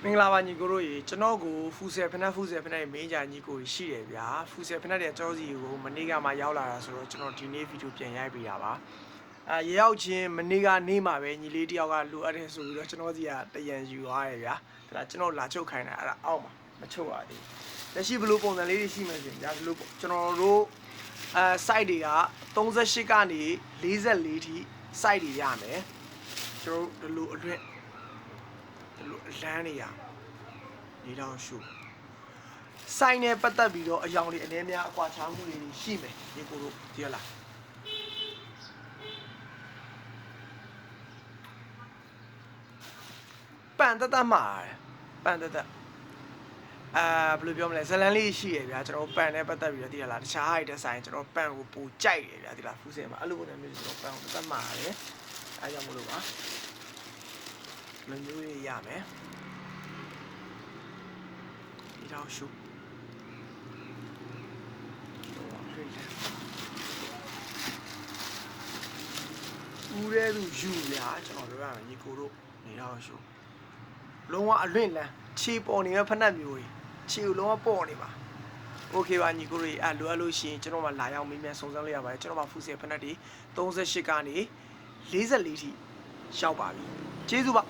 မင်္ဂလာပါညီကိုတို့ရေကျွန်တော်ကိုဖူဆယ်ဖက်နဲ့မင်းကြာညီကိုရှိတယ်ဗျာဖူဆယ်ဖက်တဲ့ကြောစီကိုမနေ့ကမှရောက်လာတာဆိုတော့ကျွန်တော်ဒီနေ့ဗီဒီယိုပြန်ရိုက်ပေးတာပါရေရောက်ချင်းမနေ့ကနေမှပဲညီလေးတယောက်ကလိုအပ်တယ်ဆိုပြီးတော့ကျွန်တော်စီကတရံယူသွားရဗျာဒါကျွန်တော်လာချုပ်ခိုင်းတာအဲ့ဒါအောက်မှာမချုပ်ရသေးလက်ရှိဘလို့ပုံစံလေးတွေရှိမှဆိုရင်ဗျာဘလို့ကျွန်တော်တို့site တွေက38ကနေ44ထိ site တွေရမယ်ကျွန်တော်တို့ဒီလိုအတွင်းဒီလိုအလန်းနေရနေတော့ရှုဆိုင်နဲ့ပတ်သက်ပြီးတော့အယောင်တွေအနေများအကွာခြားမှုတွေရှိမယ်ဒီကိုတို့ကြည့်ရလားပန်တတ်မှာပန်တတ်ဘယ်လိုပြောမလဲဇလန်လေးရှိရဗျာကျွန်တော်ပန်နဲ့ပတ်သက်ပြီးတော့ကြည့်ရလားတခြားဟာတွေဆိုင်ကျွန်တော်ပန်ကိုပူကြိုက်တယ်ဗျာဒီလားဖူးစင်မှာအဲ့လိုပုံစံမျိုးကျွန်တော်ပန်ကိုတတ်မှာတယ်အဲကြောင့်မလို့ပါလူမျိုးတွေရမယ်ဒီတော့ရှုဦးရဲသူယူဗျာကျွန်တော်ပြောရမယ်ညီကိုတို့နေတော့ရှုလုံးဝအလွင့်လန်းခြေပေါ်နေတဲ့ဖက်နှက်မျိုးကြီးခြေကိုလုံးဝပေါ်နေပါโอเคပါညီကိုတို့လိုအပ်လို့ရှိရင်ကျွန်တော်မှလာရောက်မေးမြန်းစုံစမ်းလို့ရပါတယ်ကျွန်တော်မှဖူးစင်ဖက်နှက်တွေ38ကနေ44ထိရောက်ပါပြီကျေးဇူးပါ